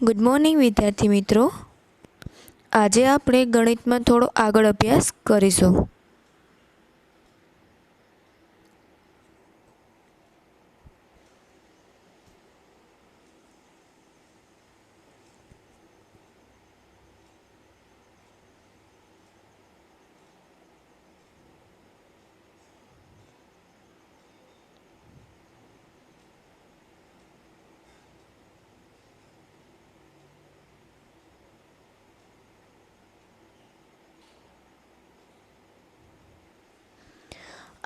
Good morning વિદ્યાર્થી મિત્રો, આજે આપણે ગણિતમાં થોડો આગળ અભ્યાસ કરીશું.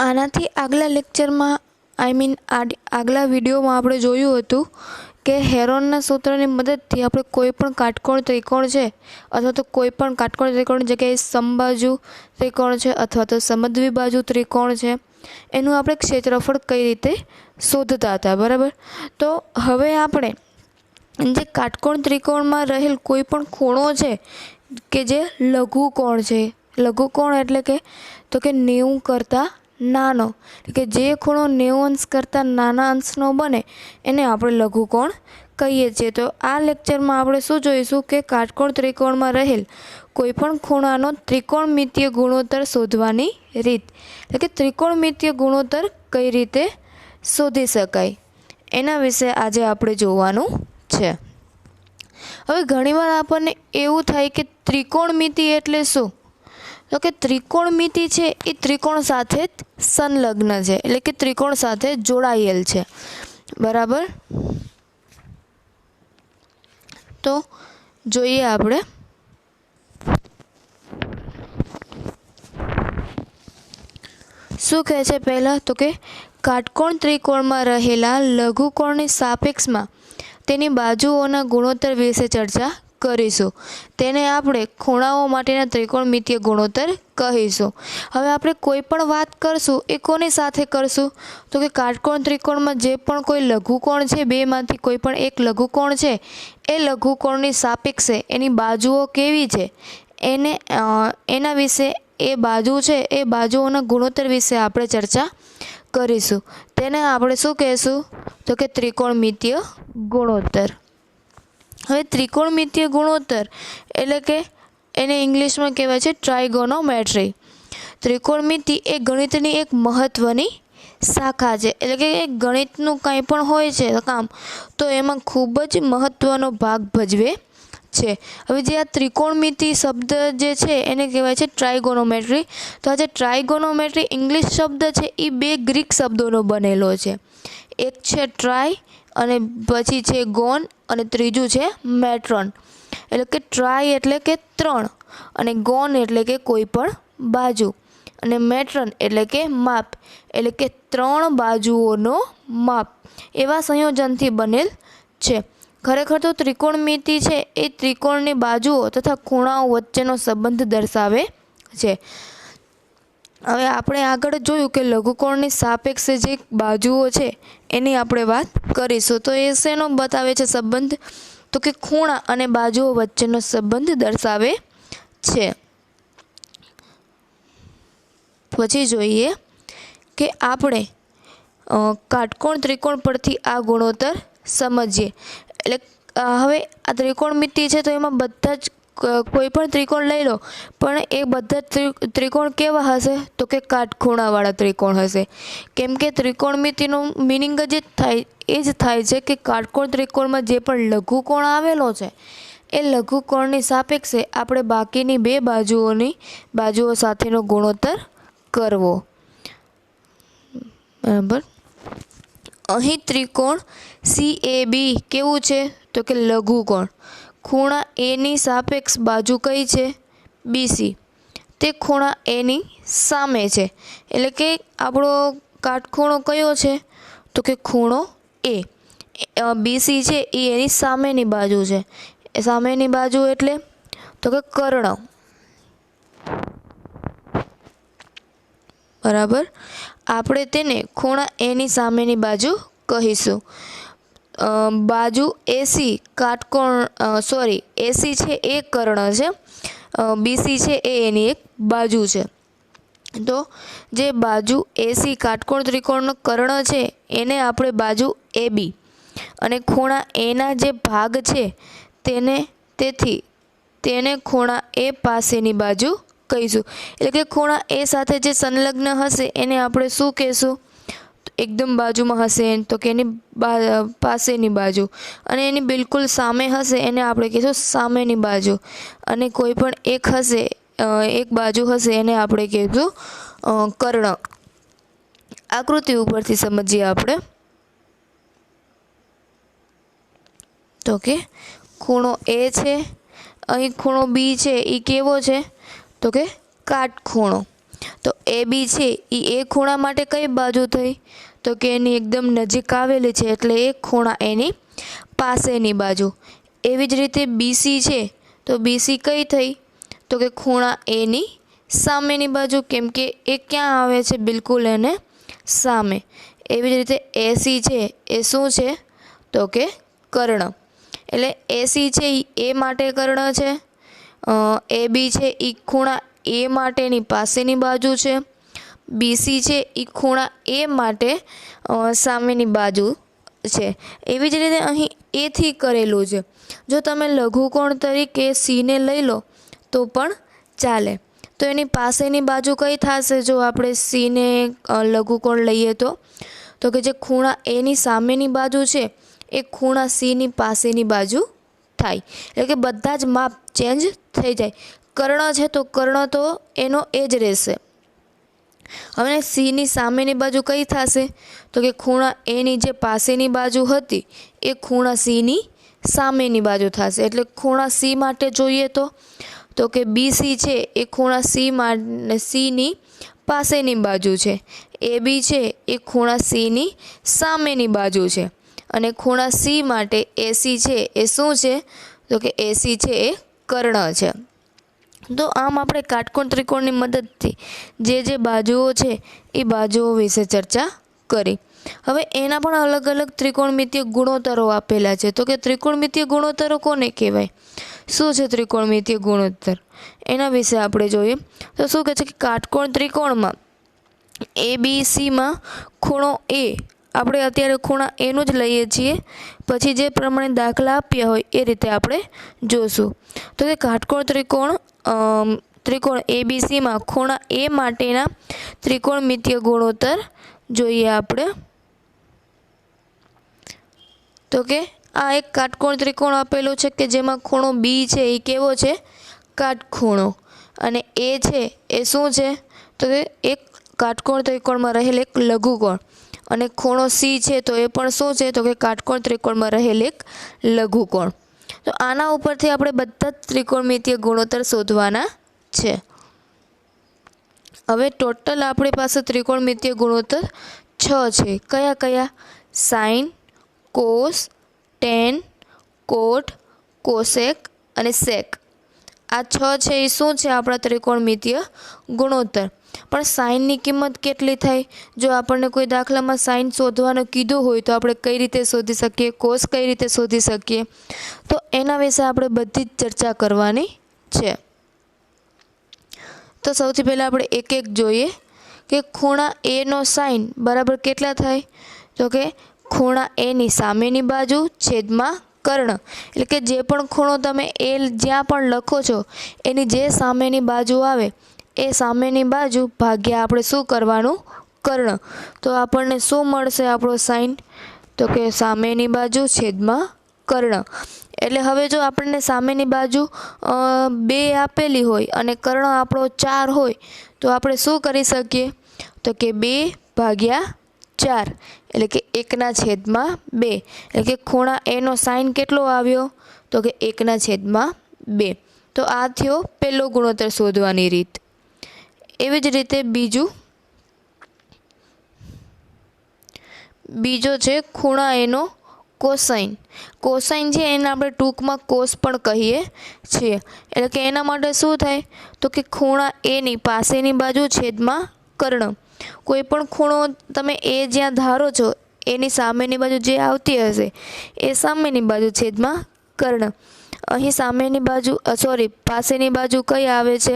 આનાથી આગલા લેક્ચરમાં આગલા વિડીયોમાં આપણે જોયું હતું કે હેરોનના સૂત્રની મદદથી આપણે કોઈ પણ કાટકોણ ત્રિકોણ છે અથવા તો કોઈ પણ કાટકોણ ત્રિકોણની જગ્યાએ સમબાજુ ત્રિકોણ છે અથવા તો સમદ્વિબાજુ ત્રિકોણ છે એનું આપણે ક્ષેત્રફળ કઈ રીતે શોધતા હતા. બરાબર, તો હવે આપણે જે કાટકોણ ત્રિકોણમાં રહેલ કોઈ પણ ખૂણો છે કે જે લઘુકોણ છે, લઘુકોણ એટલે કે 90 કરતાં નાનો, કે જે ખૂણો 90 અંશ કરતાં નાના અંશનો બને એને આપણે લઘુકોણ કહીએ છીએ. તો આ લેક્ચરમાં આપણે શું જોઈશું કે કાટકોણ ત્રિકોણમાં રહેલ કોઈ પણ ખૂણાનો ત્રિકોણમિતીય ગુણોત્તર શોધવાની રીત, એટલે કે ત્રિકોણમિતીય ગુણોત્તર કઈ રીતે શોધી શકાય એના વિશે આજે આપણે જોવાનું છે. હવે ઘણીવાર આપણને એવું થાય કે ત્રિકોણમિતિ એટલે શું, તો કે ત્રિકોણમિતિ છે એ ત્રિકોણ સાથે જ સંલગ્ન છે, એટલે કે ત્રિકોણ સાથે જોડાયેલ છે. બરાબર, તો જોઈએ આપણે. શું કહે છે પહેલાં, તો કે કાટકોણ ત્રિકોણમાં રહેલા લઘુકોણની સાપેક્ષમાં તેની બાજુઓના ગુણોત્તર વિશે ચર્ચા કરીશું. તેને આપણે ખૂણાઓ માટેના ત્રિકોણમિતીય ગુણોત્તર કહીશું. હવે આપણે કોઈ પણ વાત કરશું એ કોની સાથે કરશું, તો કે કાટકોણ ત્રિકોણમાં જે પણ કોઈ લઘુકોણ છે, બેમાંથી કોઈ પણ એક લઘુકોણ છે એ લઘુકોણની સાપેક્ષે એની બાજુઓ કેવી છે એના વિશે, એ બાજુ છે એ બાજુઓના ગુણોત્તર વિશે આપણે ચર્ચા કરીશું. તેને આપણે શું કહેશું, તો કે ત્રિકોણમિતીય ગુણોત્તર. હવે ત્રિકોણમિતીય ગુણોત્તર એટલે કે એને ઇંગ્લિશમાં કહેવાય છે ટ્રાયગોનોમેટ્રી. ત્રિકોણમિતિ એ ગણિતની એક મહત્ત્વની શાખા છે, એટલે કે ગણિતનું કાંઈ પણ હોય છે કામ તો એમાં ખૂબ જ મહત્ત્વનો ભાગ ભજવે છે. હવે જે આ ત્રિકોણમિતિ શબ્દ જે છે એને કહેવાય છે ટ્રાયગોનોમેટ્રી. તો આ જે ટ્રાયગોનોમેટ્રી ઇંગ્લિશ શબ્દ છે એ 2 ગ્રીક શબ્દોનો બનેલો છે. એક છે ટ્રાય અને પછી છે ગોન અને ત્રીજું છે મેટ્રોન. એટલે કે ટ્રાય એટલે કે 3 અને ગોન એટલે કે કોઈ પણ બાજુ અને મેટ્રોન એટલે કે માપ, એટલે કે 3 બાજુઓનો માપ એવા સંયોજનથી બનેલ છે. ખરેખર તો ત્રિકોણમિતિ છે એ ત્રિકોણની બાજુઓ તથા ખૂણાઓ વચ્ચેનો સંબંધ દર્શાવે છે. હવે આપણે આગળ જોયું કે લઘુકોણની સાપેક્ષે જે બાજુઓ છે એની આપણે વાત કરીશું. તો એ શેનો બતાવે છે સંબંધ, તો કે ખૂણા અને બાજુઓ વચ્ચેનો સંબંધ દર્શાવે છે. પછી જોઈએ કે આપણે કાટકોણ ત્રિકોણ પરથી આ ગુણોત્તર સમજીએ. એટલે હવે આ ત્રિકોણમિતિ છે તો એમાં બધા જ કોઈ પણ ત્રિકોણ લઈ લો પણ એ બધા ત્રિકોણ કેવા હશે, તો કે કાટખૂણાવાળા ત્રિકોણ હશે. કેમ કે ત્રિકોણમિતિનો મિનિંગ જ થાય છે કે કાટકોણ ત્રિકોણમાં જે પણ લઘુકોણ આવેલો છે એ લઘુકોણની સાપેક્ષે આપણે બાકીની 2 બાજુઓ સાથેનો ગુણોત્તર કરવો. બરાબર, અહીં ત્રિકોણ CAB કેવું છે, તો કે લઘુકોણ. ખૂણા એની સાપેક્ષ બાજુ કઈ છે, BC. તે ખૂણા એની સામે છે, એટલે કે આપણો કાટખૂણો કયો છે, તો કે ખૂણો એ. BC છે એ એની સામેની બાજુ છે. એ સામેની બાજુ એટલે તો કે કર્ણ. બરાબર, આપણે તેને ખૂણા એની સામેની બાજુ કહીશું. બાજુ AC કાટકોણ AC છે એ કર્ણ છે, BC છે એ એની એક બાજુ છે. તો જે બાજુ AC કાટકોણ ત્રિકોણનો કર્ણ છે એને આપણે બાજુ AB અને ખૂણા એના જે ભાગ છે તેથી તેને ખૂણા એ પાસેની બાજુ કહીશું. એટલે કે ખૂણા એ સાથે જે સંલગ્ન હશે એને આપણે શું કહેશું? એકદમ બાજુમાં હશે તો કે એની પાસેની બાજુ, અને એની બિલકુલ સામે હશે એને આપણે કહીશું સામેની બાજુ, અને કોઈ પણ એક હશે એક બાજુ હશે એને આપણે કહીશું કર્ણ. આકૃતિ ઉપરથી સમજીએ આપણે તો કે ખૂણો એ છે, અહીં ખૂણો બી છે એ કેવો છે? તો કે કાટખૂણો. તો એ બી છે એ ખૂણા માટે કઈ બાજુ થઈ? તો કે એની એકદમ નજીક આવેલી છે એટલે એ ખૂણા એની પાસેની બાજુ. એવી જ રીતે બીસી છે તો બીસી કઈ થઈ? તો કે ખૂણા એની સામેની બાજુ, કેમ કે એ ક્યાં આવે છે? બિલકુલ એને સામે. એવી જ રીતે એસી છે એ શું છે? તો કે કર્ણ. એટલે એસી છે એ માટે કર્ણ છે, એ બી છે એ ખૂણા એ માટેની પાસેની બાજુ છે, બીસી છે એ ખૂણા એ માટે સામેની બાજુ છે. એવી જ રીતે અહીં એથી કરેલું છે. જો તમે લઘુકોણ તરીકે સીને લઈ લો તો પણ ચાલે. તો એની પાસેની બાજુ કઈ થશે? જો આપણે સીને લઘુકોણ લઈએ તો કે જે ખૂણા એની સામેની બાજુ છે એ ખૂણા સીની પાસેની બાજુ થાય. એટલે કે બધા જ માપ ચેન્જ થઈ જાય. કર્ણ છે તો કર્ણ તો એનો એ જ રહેશે. હવે સીની સામેની બાજુ કઈ થશે? તો કે ખૂણા એની જે પાસેની બાજુ હતી એ ખૂણા સીની સામેની બાજુ થશે. એટલે ખૂણા સી માટે જોઈએ તો કે બીસી છે એ ખૂણા સીની પાસેની બાજુ છે, એ બી છે એ ખૂણા સીની સામેની બાજુ છે, અને ખૂણા સી માટે એસી છે એ શું છે? તો કે એસી છે એ કર્ણ છે. તો આમ આપણે કાટકોણ ત્રિકોણની મદદથી જે બાજુઓ છે એ બાજુઓ વિશે ચર્ચા કરી. હવે એના પણ અલગ અલગ ત્રિકોણમિતીય ગુણોત્તરો આપેલા છે. તો કે ત્રિકોણમિતીય ગુણોત્તરો કોને કહેવાય? શું છે ત્રિકોણમિતીય ગુણોત્તર? એના વિશે આપણે જોઈએ તો શું કહે છે કે કાટકોણ ત્રિકોણમાં એ બી સીમાં ખૂણો એ, આપણે અત્યારે ખૂણા એનું જ લઈએ છીએ, પછી જે પ્રમાણે દાખલા આપ્યા હોય એ રીતે આપણે જોશું. તો કે કાટકોણ ત્રિકોણ એબીસીમાં ખૂણા એ માટેના ત્રિકોણમિતીય ગુણોત્તર જોઈએ આપણે. તો કે આ એક કાટકોણ ત્રિકોણ આપેલો છે કે જેમાં ખૂણો બી છે એ કેવો છે? કાટખૂણો. અને એ છે એ શું છે? તો કે એક કાટકોણ ત્રિકોણમાં રહેલ એક લઘુકોણ. અને ખૂણો સી છે તો એ પણ શું છે? તો કે કાટકોણ ત્રિકોણમાં રહેલ એક લઘુકોણ. તો આના ઉપરથી આપણે બધા જ ત્રિકોણમિતીય ગુણોત્તર શોધવાના છે. હવે ટોટલ આપણી પાસે ત્રિકોણમિતીય ગુણોત્તર 6 છે. કયા કયા? સાઇન, કોસ, ટેન, કોટ, કોસેક અને સેક. આ 6 છે એ શું છે? આપણા ત્રિકોણમિતીય ગુણોત્તર. પણ સાઇનની કિંમત કેટલી થાય? જો આપણને કોઈ દાખલામાં સાઇન શોધવાનું કીધું હોય તો આપણે કઈ રીતે શોધી શકીએ? કોસ કઈ રીતે શોધી શકીએ? તો એના વિશે આપણે બધી જ ચર્ચા કરવાની છે. તો સૌથી પહેલાં આપણે એક એક જોઈએ કે ખૂણા એનો સાઇન બરાબર કેટલા થાય? તો કે ખૂણા એની સામેની બાજુ છેદમાં કર્ણ. એટલે કે જે પણ ખૂણો તમે એ જ્યાં પણ લખો છો એની જે સામેની બાજુ આવે એ સામેની બાજુ ભાગ્યા આપણે શું કરવાનું? કર્ણ. તો આપણને શું મળશે આપણો સાઇન? તો કે સામેની બાજુ છેદમાં કર્ણ. એટલે હવે જો આપણને સામેની બાજુ 2 આપેલી હોય અને કર્ણ આપણો 4 હોય તો આપણે શું કરી શકીએ? તો કે 2/4 એટલે કે 1/2. એટલે કે ખૂણા એનો સાઇન કેટલો આવ્યો? તો કે 1/2. તો આ થયો પહેલો ગુણોત્તર શોધવાની રીત. એવી જ રીતે બીજો છે ખૂણા એનો કોસાઇન. કોસાઇન છે એને આપણે ટૂંકમાં કોસ પણ કહીએ છીએ. એટલે કે એના માટે શું થાય? તો કે ખૂણા એની પાસેની બાજુ છેદમાં કર્ણ. કોઈ પણ ખૂણો તમે એ જ્યાં ધારો છો એની સામેની બાજુ જે આવતી હશે એ સામેની બાજુ છેદમાં કર્ણ. અહીં પાસેની બાજુ કઈ આવે છે?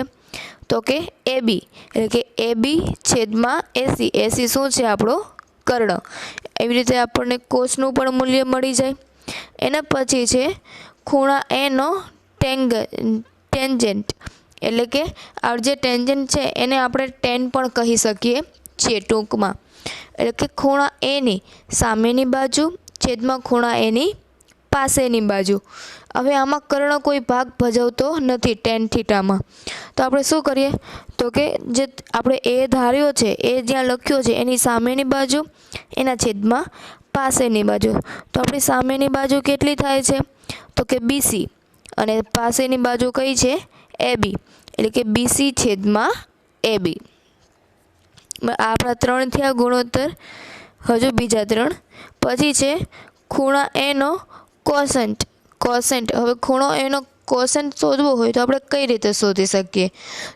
તો કે એબી. એટલે કે એબી છેદમાં એસી. એસી શું છે? આપણો કર્ણ. એવી રીતે આપણને કોસનું પણ મૂલ્ય મળી જાય. એના પછી છે ખૂણા એનો ટેન્જન્ટ, એટલે કે આ જે ટેન્જન્ટ છે એને આપણે ટેન પણ કહી શકીએ છીએ ટૂંકમાં. એટલે કે ખૂણા એની સામેની બાજુ છેદમાં ખૂણા એની પાસેની બાજુ. હવે આમાં કર્ણ કોઈ ભાગ ભજવતો નથી ટેન થીટામાં. તો આપણે શું કરીએ તો કે જે આપણે એ ધાર્યો છે એ જ્યાં લખ્યો છે એની સામેની બાજુ એના છેદમાં પાસેની બાજુ. તો આપણી સામેની બાજુ કેટલી થાય છે તો કે બીસી અને પાસેની બાજુ કઈ છે એબી, એટલે કે બીસી છેદમાં એબી. આપણા 3 થયા ગુણોત્તર. હજુ બીજા 3. પછી છે ખૂણા એનો કોસેન્ટ. હવે ખૂણો એનો કોસેન્ટ શોધવો હોય તો આપણે કઈ રીતે શોધી શકીએ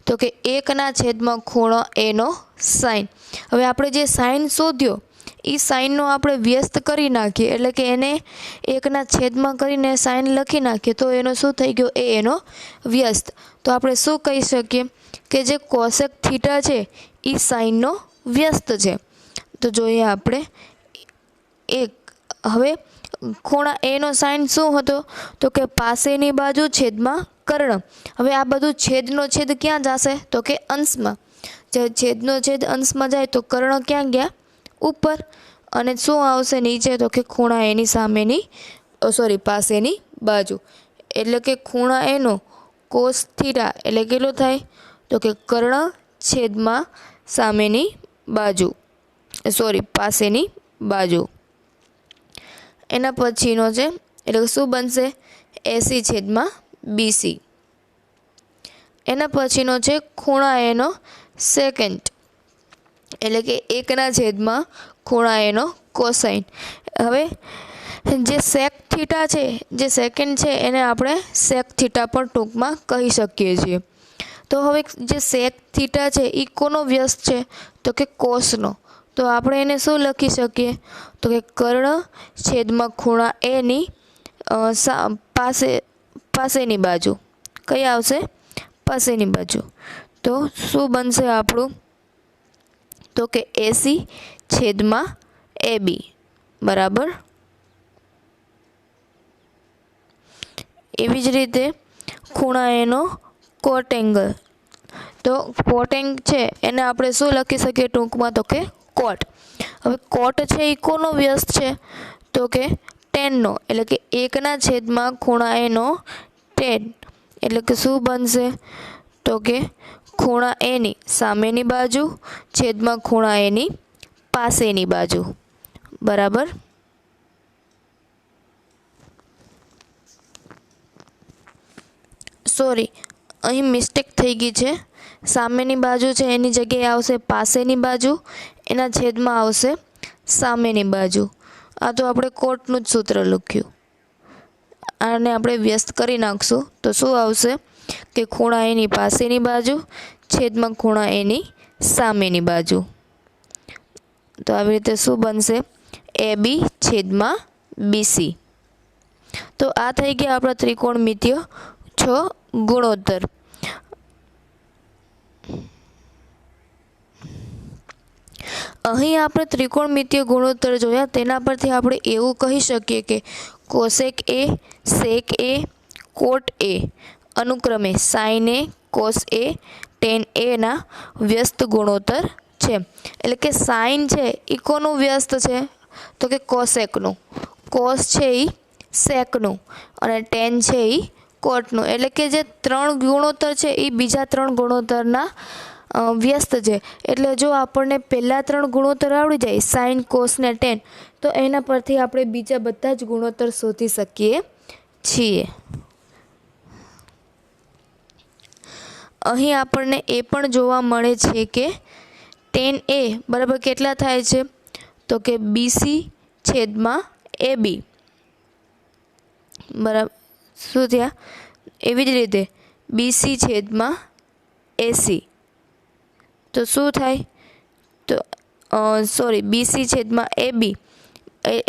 તો કે 1ના છેદમાં ખૂણો એનો સાઈન. હવે આપણે જે સાઈન શોધ્યો એ સાઈનનો આપણે વ્યસ્ત કરી નાખીએ, એટલે કે એને 1ના છેદમાં કરીને સાઈન લખી નાખીએ તો એનો શું થઈ ગયો એનો વ્યસ્ત. તો આપણે શું કહી શકીએ કે જે કોસેક થીટા છે એ સાઈનનો વ્યસ્ત છે. તો જોઈએ આપણે હવે ખૂણા એનો સાઈન શું હતો તો કે પાસેની બાજુ છેદમાં કર્ણ. હવે આ બધું છેદનો છેદ ક્યાં જશે તો કે અંશમાં. જે છેદનો છેદ અંશમાં જાય તો કર્ણ ક્યાં ગયા ઉપર, અને શું આવશે નીચે તો કે ખૂણા એની પાસેની બાજુ. એટલે કે ખૂણા એનો કોસ થીટા એટલે કેટલો થાય તો કે કર્ણ છેદમાં સામેની બાજુ પાસેની બાજુ. એના પછીનો છે એટલે શું બનશે 80 છેદમાં બીસી. એના પછીનો છે ખૂણા એનો સેકન્ડ, એટલે કે 1ના છેદમાં ખૂણા એનો કોસાઇન. હવે જે સેક થીટા છે જે સેકન્ડ છે એને આપણે સેક થીટા પણ ટૂંકમાં કહી શકીએ છીએ. તો હવે જે સેક થીટા છે એ કોનો વ્યસ્ત છે તો કે કોસનો. તો આપણે એને શું લખી શકીએ તો કે કર્ણ છેદમાં ખૂણા એની પાસેની બાજુ. કઈ આવશે પાસેની બાજુ. તો શું બનશે આપણું તો કે 80 છેદમાં એબી બરાબર. એવી જ રીતે ખૂણા એનો કોટ એંગલ. તો કોટ એંગલ છે એને આપણે શું લખી શકીએ ટૂંકમાં તો કે કોટ. હવે કોટ છે એ કોનો વ્યસ્ત છે તો કે ટેનનો, એટલે કે 1ના છેદમાં ખૂણા એનો ટેન. એટલે કે શું બનશે તો કે ખૂણા એની સામેની બાજુ છેદમાં ખૂણા એની પાસેની બાજુ બરાબર. સોરી, અહીં મિસ્ટેક થઈ ગઈ છે. સામેની બાજુ છે એની જગ્યાએ આવશે પાસેની બાજુ, એના છેદમાં આવશે સામેની બાજુ. આ તો આપણે કોટનું જ સૂત્ર લખ્યું. આને આપણે વ્યસ્ત કરી નાખશું તો શું આવશે કે ખૂણા એની પાસેની બાજુ છેદમાં ખૂણા એની સામેની બાજુ. તો આવી રીતે શું બનશે એબી છેદમાં બીસી. તો આ થઈ ગયા આપણા ત્રિકોણમિતિય 6 ગુણોત્તર. અહીં આપણે ત્રિકોણમિતિય ગુણોત્તર જોયા. તેના પરથી આપણે એવું કહી શકીએ કે કોસેક એ, સેક એ, કોટ એ અનુક્રમે સાઇન એ, કોસ એ, ટેન એના વ્યસ્ત ગુણોત્તર છે. એટલે કે સાઇન છે એ કોનું વ્યસ્ત છે તો કે કોસેકનું, કોસ છે એ સેકનું અને ટેન છે એ કોટનું. એટલે કે જે 3 ગુણોત્તર છે એ બીજા 3 ગુણોત્તરના વ્યસ્ત છે. એટલે જો આપણને પહેલાં 3 ગુણોત્તર આવડી જાય સાઇન, કોસ ને ટેન, તો એના પરથી આપણે બીજા બધા જ ગુણોત્તર શોધી શકીએ છીએ. અહીં આપણને એ પણ જોવા મળે છે કે ટેન એ બરાબર કેટલા થાય છે તો કે બીસી છેદમાં એબી બરાબર. શું થયા એવી જ રીતે બીસી છેદમાં એસી. તો શું થાય તો બીસી છેદમાં એબી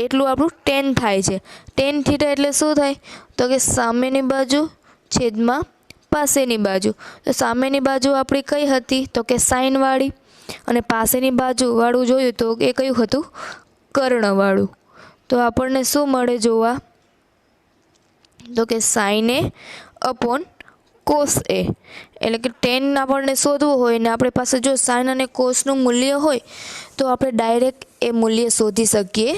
એટલું આપણું ટેન થાય છે. ટેન થીટા એટલે શું થાય તો કે સામેની બાજુ છેદમાં પાસેની બાજુ. તો સામેની બાજુ આપણી કઈ હતી તો કે સાઇનવાળી, અને પાસેની બાજુવાળું જોયું તો એ કયું હતું કર્ણવાળું. તો આપણને શું મળે જોવા તો કે સાઇન એ અપોન કોસ એ, એટલે કે ટેન આપણને શોધવું હોય ને આપણી પાસે જો સાઇન અને કોસનું મૂલ્ય હોય તો આપણે ડાયરેક્ટ એ મૂલ્ય શોધી શકીએ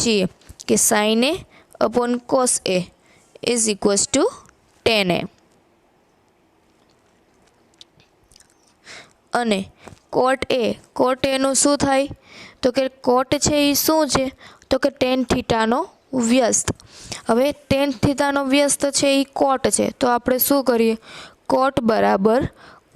છીએ કે sine A upon cos A is equals to tan A. અને કોટ એનું શું થાય તો કે કોટ છે એ શું છે તો કે ટેન થીટાનો વ્યસ્ત. હવે ટેન થીટાનો વ્યસ્ત છે એ કોટ છે, તો આપણે શું કરીએ, કોટ બરાબર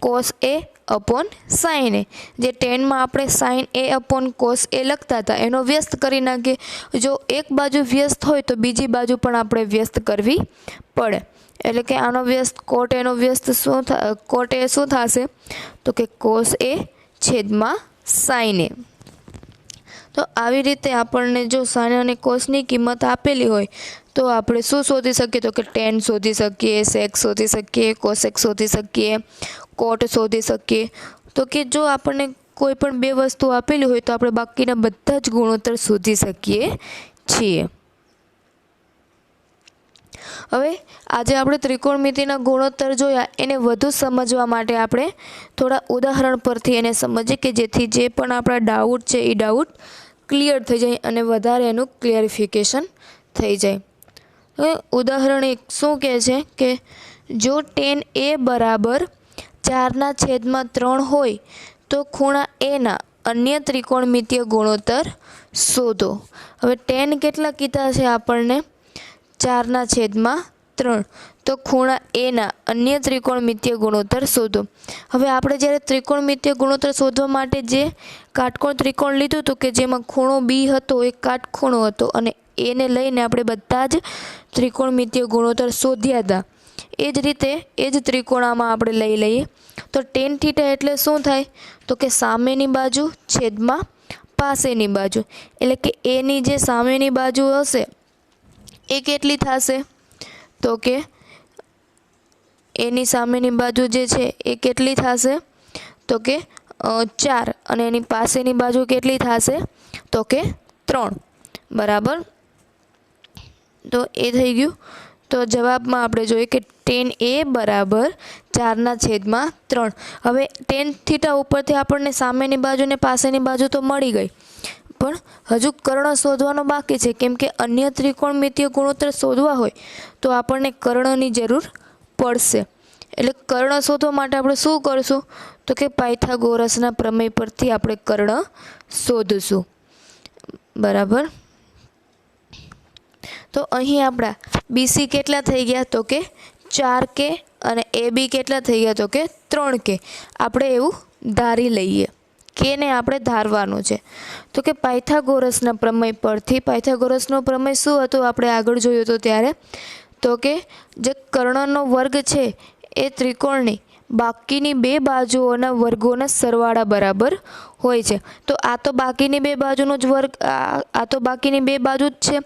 કોસ એ અપોન સાઇન એ, જે ટેનમાં આપણે સાઇન એ અપોન કોસ એ લખતા હતા એનો વ્યસ્ત કરી નાખીએ. જો એક બાજુ વ્યસ્ત હોય તો બીજી બાજુ પણ આપણે વ્યસ્ત કરવી પડે, એટલે કે આનો વ્યસ્ત કોટ એનો વ્યસ્ત કોટ એ શું થશે તો કે કોસ એ છેદમાં સાઇન એ. તો આવી રીતે આપણને જો સાઇન અને કોસની કિંમત આપેલી હોય તો આપણે શું શોધી શકીએ તો કે ટેન શોધી શકીએ, સેક શોધી શકીએ, કોસેક શોધી શકીએ, કોટ શોધી શકીએ. તો કે જો આપણને કોઈ પણ બે વસ્તુ આપેલી હોય તો આપણે બાકીના બધા જ ગુણોત્તર શોધી શકીએ છીએ. હવે આજે આપણે ત્રિકોણમિતિના ગુણોત્તર જોયા, એને વધુ સમજવા માટે આપણે થોડા ઉદાહરણ પરથી એને સમજીએ કે જેથી જે પણ આપણા ડાઉટ છે એ ડાઉટ ક્લિયર થઈ જાય અને વધારે એનું ક્લિયરિફિકેશન થઈ જાય. હવે ઉદાહરણ એક શું કહે છે કે જો ટેન એ બરાબર 4/3 હોય તો ખૂણા એના અન્ય ત્રિકોણમિતિય ગુણોત્તર શોધો. હવે ટેન કેટલા કીધા છે આપણને 4/3, તો ખૂણા એના અન્ય ત્રિકોણમિતિય ગુણોત્તર શોધો. હવે આપણે જ્યારે ત્રિકોણમિતિય ગુણોત્તર શોધવા માટે જે કાટકોણ ત્રિકોણ લીધું હતું કે જેમાં ખૂણો બી હતો એ કાટખૂણો હતો અને એને લઈને આપણે બધા જ ત્રિકોણમિતિય ગુણોત્તર શોધ્યા હતા, એ જ રીતે એ જ ત્રિકોણામાં આપણે લઈ લઈએ. તો ટેન થીટા એટલે શું થાય તો કે સામેની બાજુ છેદમાં પાસેની બાજુ, એટલે કે એની જે સામેની બાજુ હશે એ કેટલી થશે તો કે એની સામેની બાજુ જે છે એ કેટલી થશે તો કે 4 અને એની પાસેની બાજુ કેટલી થશે તો કે 3, બરાબર. તો એ થઈ ગયું. તો જવાબમાં આપણે જોઈએ કે ટેન એ બરાબર 4/3. હવે ટેન થીટા ઉપરથી આપણને સામેની બાજુ ને પાસેની બાજુ તો મળી ગઈ, પણ હજુ કર્ણ શોધવાનો બાકી છે, કેમ કે અન્ય ત્રિકોણમિતિય ગુણોત્તર શોધવા હોય તો આપણને કર્ણની જરૂર પડશે. એટલે કર્ણ શોધવા માટે આપણે શું કરશું તો કે પાયથાગોરસના પ્રમેય પરથી આપણે કર્ણ શોધશું, બરાબર. તો અહીં આપણા બીસી કેટલા થઈ ગયા તો કે 4K અને AB કેટલા થઈ ગયા તો કે 3K. આપણે એવું ધારી લઈએ કે ને આપણે ધારવાનું છે. તો કે પાયથાગોરસના પ્રમેય પરથી, પાયથાગોરસનો પ્રમેય શું હતું આપણે આગળ જોયું હતું ત્યારે, તો કે જે કર્ણનો વર્ગ છે એ ત્રિકોણની બાકીની બે બાજુઓના વર્ગોના સરવાળા બરાબર હોય છે. તો આ તો બાકીની બે બાજુનો જ વર્ગ, આ તો બાકીની બે બાજુ જ છે.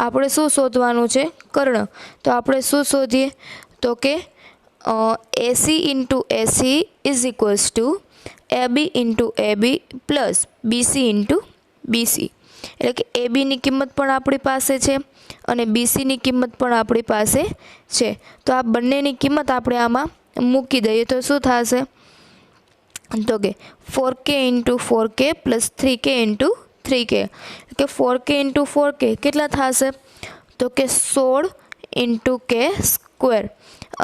આપણે શું શોધવાનું છે કર્ણ. તો આપણે શું શોધીએ તો કે AC into AC is equals two AB into AB plus BC into BC. એટલે કે ABની કિંમત પણ આપણી પાસે છે અને BCની કિંમત પણ આપણી પાસે છે. તો આ બંનેની કિંમત આપણે આમાં મૂકી દઈએ તો શું થશે તો કે 4K into 4K plus 3K into 3K. કે 4K ઇન્ટુ 4K કેટલા થશે તો કે 16 ઇન્ટુ K સ્ક્વેર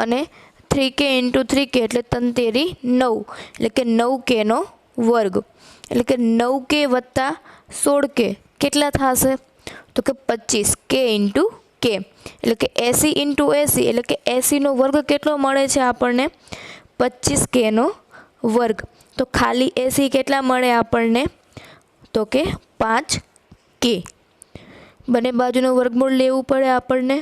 અને 3K ઇન્ટુ 3K એટલે 3 9, એટલે કે 9Kનો વર્ગ. એટલે કે 9K વત્તા 16K કેટલા થશે તો કે 25K ઇન્ટુ K. એટલે કે 80 ઇન્ટુ 80 એટલે કે 80નો વર્ગ કેટલો મળે છે આપણને 25Kનો વર્ગ. તો ખાલી 80 કેટલા મળે આપણને તો કે 5K. બંને બાજુનું વર્ગમૂળ લેવું પડે આપણને,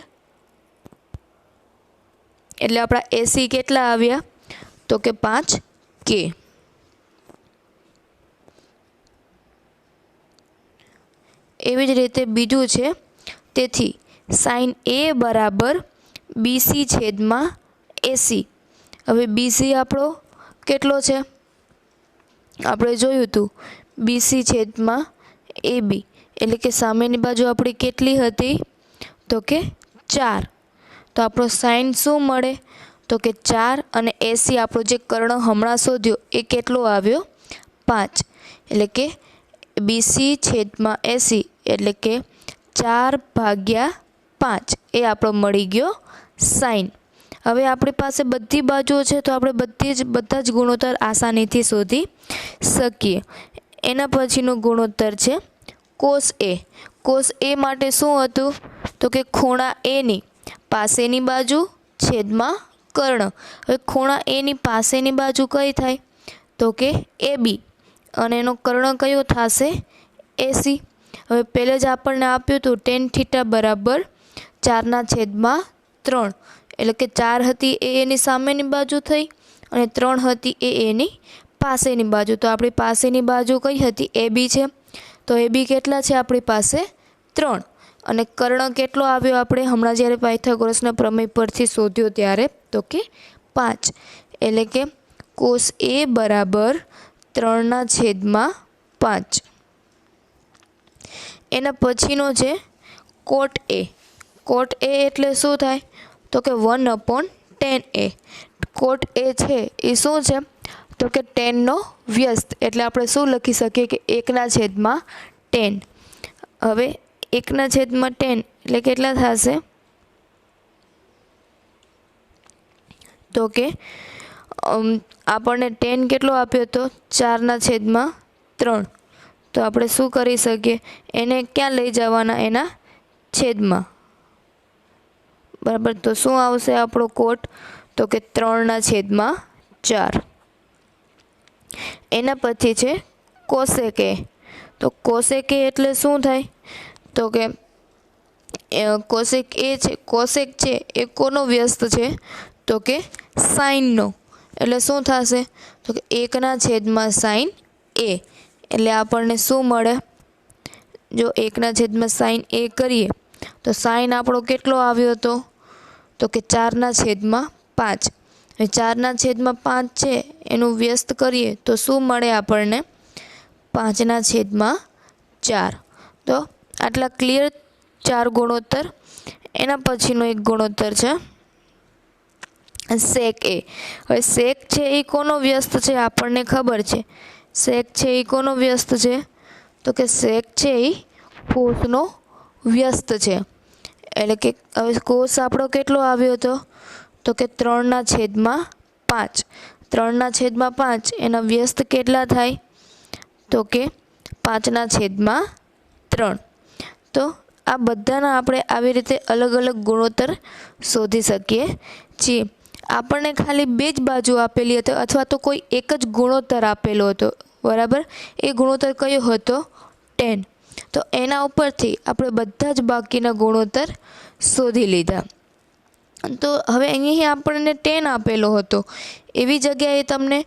એટલે આપણા 80 કેટલા આવ્યા તો કે 5K. એવી જ રીતે બીજું છે, તેથી સાઇન A બરાબર BC છેદમાં AC. હવે BC આપણો કેટલો છે આપણે જોયું હતું BC છેદમાં AB, એટલે કે સામેની બાજુ આપણી કેટલી હતી તો કે 4. તો આપણો સાઇન શું મળે તો કે 4 અને એસી આપણો જે કર્ણ હમણાં શોધ્યો એ કેટલો આવ્યો 5 એટલે કે બીસી છેદમાં એસી એટલે કે 4/5 એ આપણો મળી ગયો સાઇન। હવે આપણી પાસે બધી બાજુઓ છે તો આપણે બધા જ ગુણોત્તર આસાનીથી શોધી શકીએ। એના પછીનો ગુણોત્તર છે કોસ એ। કોસ એ માટે શું હતું તો કે ખૂણા એની પાસેની બાજુ છેદમાં કર્ણ। હવે ખૂણા એની પાસેની બાજુ કઈ થાય તો કે એ બી અને એનો કર્ણ કયો થશે એસી। હવે પહેલે જ આપણને આપ્યું હતું tan θ બરાબર 4/3 એટલે કે 4 હતી એ એની સામેની બાજુ થઈ અને 3 હતી એ એની પાસેની બાજુ। તો આપણી પાસેની બાજુ કઈ હતી એ બી છે તો એ બી કેટલા છે આપણી પાસે 3 અને કર્ણ કેટલો આવ્યો આપણે હમણાં જ્યારે પાયથાગોરસના પ્રમેય પરથી શોધ્યો ત્યારે તો કે 5 એટલે કે કોસ એ બરાબર 3/5। એના પછીનો છે કોટ એ। કોટ એ એટલે શું થાય તો કે 1/tan એ। કોટ એ છે એ શું છે તો કે ટેનનો વ્યસ્ત એટલે આપણે શું લખી શકીએ કે 1/tan। હવે 1/tan એટલે કેટલા થશે તો કે આપણને tan કેટલો આપ્યો હતો 4/3 તો આપણે શું કરી શકીએ એને ક્યાં લઈ જવાના એના છેદમાં બરાબર। તો શું આવશે આપણો કોટ તો કે 3/4। એના પછી છે કોસેક એ। તો કોસેક એ એટલે શું થાય તો કે કોસેક એ છે કોસેક છે એ કોનો વ્યસ્ત છે તો કે સાઇનનો એટલે શું થશે તો કે 1/sin એ એટલે આપણને શું મળે જો 1/sin એ કરીએ તો સાઇન આપણો કેટલો આવ્યો હતો તો કે 4/5। હવે 4/5 છે એનું વ્યસ્ત કરીએ તો શું મળે આપણને 5/4। તો આટલા ક્લિયર 4 ગુણોત્તર। એના પછીનો એક ગુણોત્તર છે સેક એ। હવે સેક છે એ કોનો વ્યસ્ત છે આપણને ખબર છે સેક છે એ કોનો વ્યસ્ત છે તો કે સેક છે એ કોસનો વ્યસ્ત છે એટલે કે હવે કોસ આપણો કેટલો આવ્યો હતો તો કે 3/5। 3/5 એના વ્યસ્ત કેટલા થાય તો કે 5/3। તો આ બધાના આપણે આવી રીતે અલગ અલગ ગુણોત્તર શોધી શકીએ છીએ। આપણને ખાલી 2 જ બાજુ આપેલી હતી અથવા તો કોઈ એક જ ગુણોત્તર આપેલો હતો બરાબર। એ ગુણોત્તર કયો હતો tan। તો એના ઉપરથી આપણે બધા જ બાકીના ગુણોત્તર શોધી લીધા। તો હવે અહીં આપણને tan આપેલો હતો એવી જગ્યાએ તમને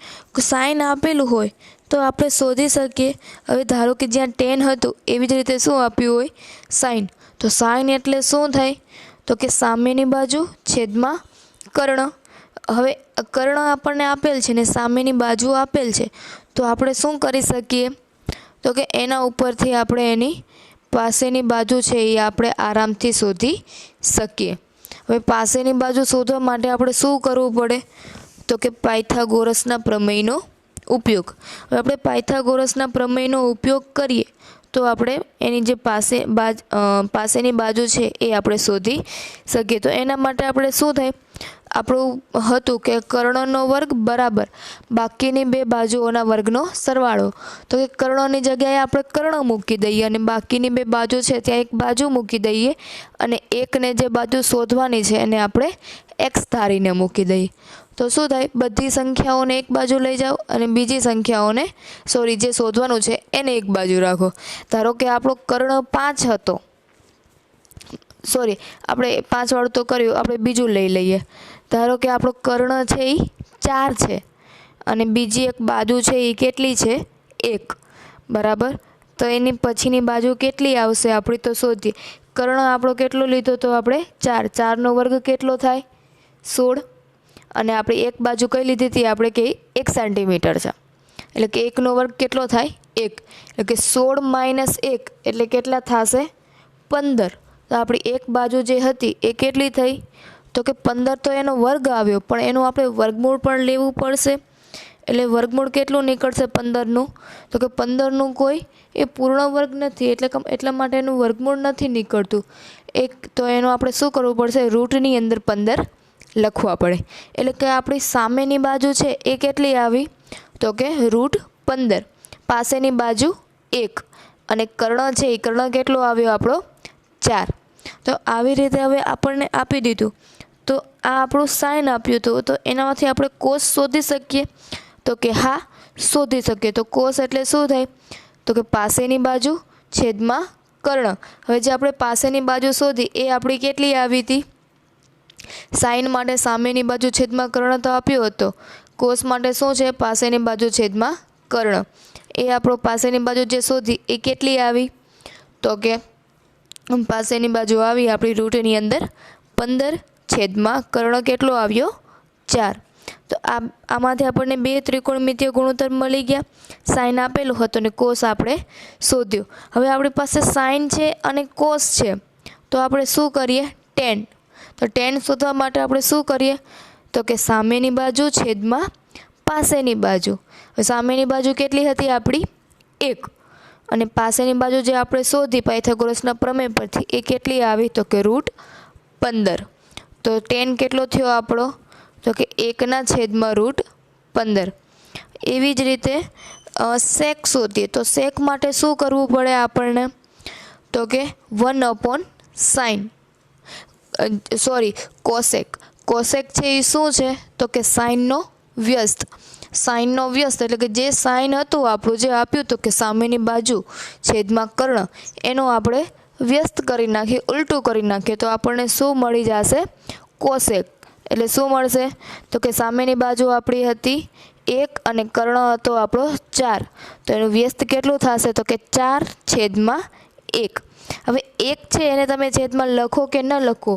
સાઇન આપેલું હોય તો આપણે શોધી શકીએ। હવે ધારો કે જ્યાં tan હતું એવી જ રીતે શું આપ્યું હોય સાઇન। તો સાઇન એટલે શું થાય તો કે સામેની બાજુ છેદમાં કર્ણ। હવે કર્ણ આપણને આપેલ છે ને સામેની બાજુ આપેલ છે તો આપણે શું કરી શકીએ તો કે એના ઉપરથી આપણે એની પાસેની બાજુ છે એ આપણે આરામથી શોધી શકીએ। હવે પાસેની બાજુ શોધવા માટે આપણે શું કરવું પડે તો કે પાયથાગોરસના પ્રમેયનો ઉપયોગ। હવે આપણે પાયથાગોરસના પ્રમેયનો ઉપયોગ કરીએ તો આપણે એની જે પાસેની બાજુ છે એ આપણે શોધી શકીએ। તો એના માટે આપણે શું થાય આપણું હતું કે કર્ણનો વર્ગ બરાબર બાકીની 2 બાજુઓના વર્ગનો સરવાળો। તો કે કર્ણની જગ્યાએ આપણે કર્ણ મૂકી દઈએ અને બાકીની 2 બાજુ છે ત્યાં એક બાજુ મૂકી દઈએ અને એકને જે બાજુ શોધવાની છે એને આપણે x ધારીને મૂકી દઈએ। તો શું થાય બધી સંખ્યાઓને એક બાજુ લઈ જાઓ અને બીજી સંખ્યાઓને જે શોધવાનું છે એને એક બાજુ રાખો। ધારો કે આપણો કર્ણ 5 હતો આપણે 5 વાળું તો કર્યું આપણે બીજું લઈ લઈએ। ધારો કે આપણો કર્ણ છે એ 4 છે અને બીજી એક બાજુ છે એ કેટલી છે 1 બરાબર। તો એની પછીની બાજુ કેટલી આવશે આપણી તો શોધીએ। કર્ણ આપણો કેટલો લીધો તો આપણે 4 4નો વર્ગ કેટલો થાય 16 અને આપણે એક બાજુ કઈ લીધી હતી આપણે કે 1 સેન્ટીમીટર છે એટલે કે 1નો વર્ગ કેટલો થાય 1 એટલે કે 16 - 1 એટલે કેટલા થશે 15। તો આપણી એક બાજુ જે હતી એ કેટલી થઈ તો કે 15 તો એનો વર્ગ આવ્યો, પણ એનું આપણે વર્ગમૂળ પણ લેવું પડશે. એટલે વર્ગમૂળ કેટલું નીકળશે 15નું? તો કે 15નું કોઈ એ પૂર્ણ વર્ગ નથી, એટલા માટે એનું વર્ગમૂળ નથી નીકળતું. તો એનું આપણે શું કરવું પડશે? રૂટની અંદર 15 લખવા પડે. એટલે કે આપણી સામેની બાજુ છે એ કેટલી આવી? તો કે √15. પાસેની બાજુ 1 અને કર્ણ છે એ કર્ણ કેટલો આવ્યો આપણો? 4. તો આવી રીતે હવે આપણને આપી દીધું. તો આ આપણું સાઇન આપ્યું હતું, તો એનામાંથી આપણે કોસ શોધી શકીએ? તો કે હા, શોધી શકીએ. તો કોસ એટલે શું થાય? તો કે પાસેની બાજુ છેદમાં કર્ણ. હવે જે આપણે પાસેની બાજુ શોધી એ આપણી કેટલી આવી હતી? સાઇન માટે સામેની બાજુ છેદમાં કર્ણ તો આપ્યો હતો. કોસ માટે શું છે? પાસેની બાજુ છેદમાં કર્ણ. એ આપણો પાસેની બાજુ જે શોધી એ કેટલી આવી? તો કે પાસેની બાજુ આવી આપણી રૂટની અંદર 15 છેદમાં કર્ણ કેટલો આવ્યો? 4. તો આમાંથી આપણને 2 ત્રિકોણમિતીય ગુણોત્તર મળી ગયા. સાઇન આપેલું હતું ને કોસ આપણે શોધ્યો. હવે આપણી પાસે સાઇન છે અને કોસ છે, તો આપણે શું કરીએ? ટેન. તો ટેન શોધવા માટે આપણે શું કરીએ? તો કે સામેની બાજુ છેદમાં પાસેની બાજુ. હવે સામેની બાજુ કેટલી હતી આપણી? 1 અને પાસેની બાજુ જે આપણે શોધી પાયથાગોરસના પ્રમેય પરથી એ કેટલી આવી? તો કે √15. તો ટેન કેટલો થયો આપણો? તો કે 1ના છેદમાં √15. એવી જ રીતે સેક શોધીએ. તો સેક માટે શું કરવું પડે આપણને? તો કે 1/sin. કોસેક. કોસેક છે એ શું છે? તો કે સાઇનનો વ્યસ્ત. સાઇનનો વ્યસ્ત એટલે કે જે સાઇન હતું આપણું, જે આપ્યું તો કે સામેની બાજુ છેદમાં કર્ણ, એનો આપણે વ્યસ્ત કરી નાખીએ, ઉલટું કરી નાખીએ તો આપણને શું મળી જશે? કોસેક. એટલે શું મળશે? તો કે સામેની બાજુ આપણી હતી 1 અને કર્ણ હતો આપણો 4. તો એનું વ્યસ્ત કેટલું થશે? તો કે 4/1. હવે 1 છે એને તમે છેદમાં લખો કે ન લખો,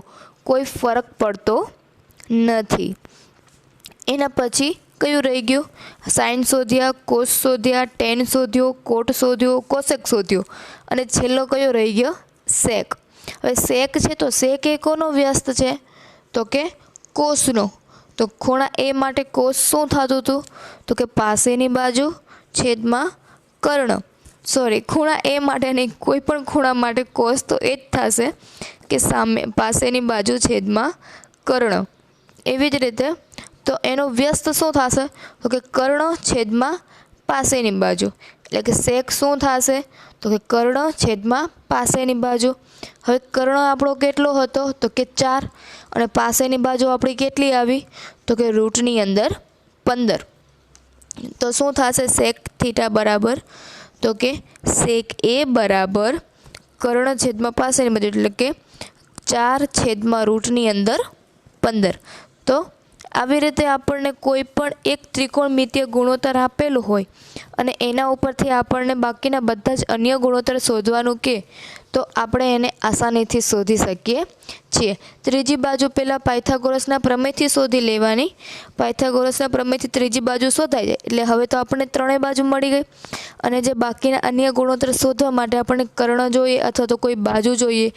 કોઈ ફરક પડતો નથી. એના પછી કયું રહી ગયું? સાઇન શોધ્યા, કોસ શોધ્યા, ટેન શોધ્યો, કોટ શોધ્યો, કોસેક શોધ્યો અને છેલ્લો કયો રહી ગયો? સેક. હવે સેક છે તો સેક એ કોનો વ્યસ્ત છે? તો કે કોસનો. તો ખૂણા એ માટે કોસ શું થતું હતું? તો કે પાસેની બાજુ છેદમાં કર્ણ. ખૂણા એ માટે નહીં, કોઈ પણ ખૂણા માટે કોસ તો એ જ થશે કે પાસેની બાજુ છેદમાં કર્ણ. એવી જ રીતે તો એનો વ્યસ્ત શું થશે? તો કે કર્ણ છેદમાં પાસેની બાજુ. એટલે કે સેક શું થશે? તો કે કર્ણ છેદમાં પાસેની બાજુ. હવે કર્ણ આપણો કેટલો હતો? તો કે 4 અને પાસેની બાજુ આપણી કેટલી આવી? તો કે રૂટની અંદર 15. તો શું થશે? સેક થીટા બરાબર તો કે સેક એ બરાબર કર્ણ છેદમાં પાસેની બાજુ એટલે કે 4 છેદમાં રૂટની અંદર 15. તો આવી રીતે આપણને કોઈ પણ એક ત્રિકોણમિતીય ગુણોત્તર આપેલું હોય અને એના ઉપરથી આપણને બાકીના બધા જ અન્ય ગુણોત્તર શોધવાનું કહે તો આપણે એને આસાનીથી શોધી શકીએ છીએ. ત્રીજી બાજુ પહેલાં પાયથાગોરસના પ્રમેયથી શોધી લેવાની. પાયથાગોરસના પ્રમેયથી ત્રીજી બાજુ શોધાઈ જાય એટલે હવે તો આપણને ત્રણેય બાજુ મળી ગઈ. અને જે બાકીના અન્ય ગુણોત્તર શોધવા માટે આપણને કર્ણ જોઈએ અથવા તો કોઈ બાજુ જોઈએ,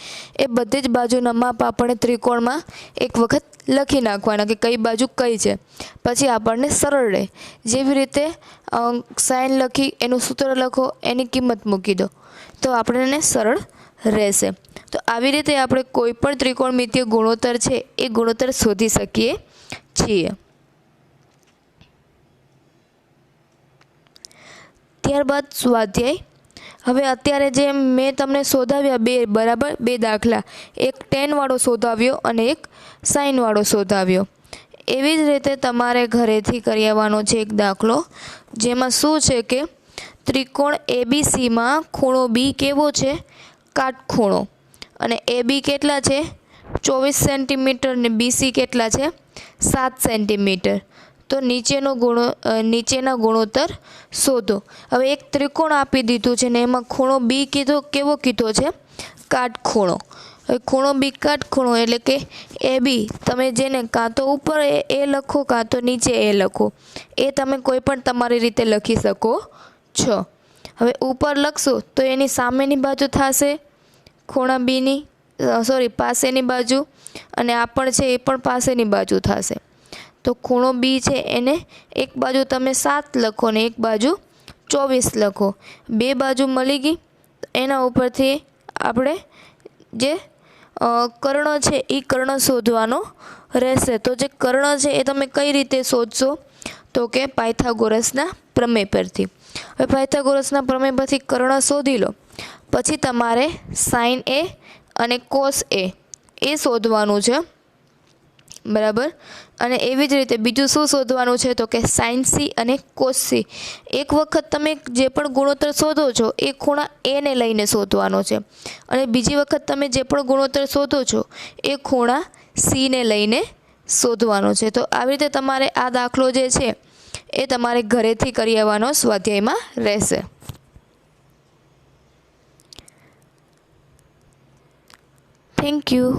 એ બધી જ બાજુના માપ આપણે ત્રિકોણમાં એક વખત લખી નાખવાના કે કઈ બાજુ કઈ છે. પછી આપણને સરળ રહે. જેવી રીતે સાઇન લખી એનું સૂત્ર લખો, એની કિંમત મૂકી દો તો આપણને સરળ રહેશે. તો આવી રીતે આપણે કોઈ પણ ત્રિકોણમિતીય ગુણોત્તર છે એ ગુણોત્તર શોધી શકીએ છીએ. ત્યારબાદ સ્વાધ્યાય. હવે અત્યારે જે મેં તમને શોધાવ્યા બે દાખલા, એક ટેનવાળો શોધાવ્યો અને એક સાઇનવાળો શોધાવ્યો. એવી જ રીતે તમારે ઘરેથી કરી આવવાનો છે એક દાખલો, જેમાં શું છે કે ત્રિકોણ એબીસીમાં ખૂણો બી કેવો છે? કાટખૂણો. અને એબી કેટલા છે? 24 સેન્ટીમીટર ને બીસી કેટલા છે? 7 સેન્ટીમીટર. તો નીચેના ગુણોત્તર શોધો. હવે એક ત્રિકોણ આપી દીધું છે ને એમાં ખૂણો બી કેવો કીધો છે? કાટખૂણો. હવે ખૂણો બી કાટખૂણો એટલે કે એ બી, તમે જેને કાં તો ઉપર એ લખો કાં તો નીચે એ લખો, એ તમે કોઈ પણ તમારી રીતે લખી શકો છો. હવે ઉપર લખશો તો એની સામેની બાજુ થશે ખૂણા બીની પાસેની બાજુ, અને આ પણ છે એ પણ પાસેની બાજુ થશે. તો ખૂણો બી છે એને એક બાજુ તમે 7 લખો ને એક બાજુ 24 લખો. બે બાજુ મળી ગઈ. એના ઉપરથી આપણે જે કર્ણ છે એ કર્ણ શોધવાનો રહેશે. તો જે કર્ણ છે એ તમે કઈ રીતે શોધશો? તો કે પાયથાગોરસના પ્રમેય પરથી. હવે પાયથાગોરસના પ્રમેય પરથી કર્ણ શોધી લો. પછી તમારે સાઇન એ અને કોસ એ શોધવાનું છે, બરાબર. અને એવી જ રીતે બીજું શું શોધવાનું છે? તો કે સાઇન સી અને કોસ સી. એક વખત તમે જે પણ ગુણોત્તર શોધો છો એ ખૂણા એને લઈને શોધવાનો છે, અને બીજી વખત તમે જે પણ ગુણોત્તર શોધો છો એ ખૂણા સીને લઈને શોધવાનો છે. તો આવી રીતે તમારે આ દાખલો જે છે એ તમારે ઘરેથી કરી આવવાનો સ્વાધ્યાયમાં રહેશે. Thank you.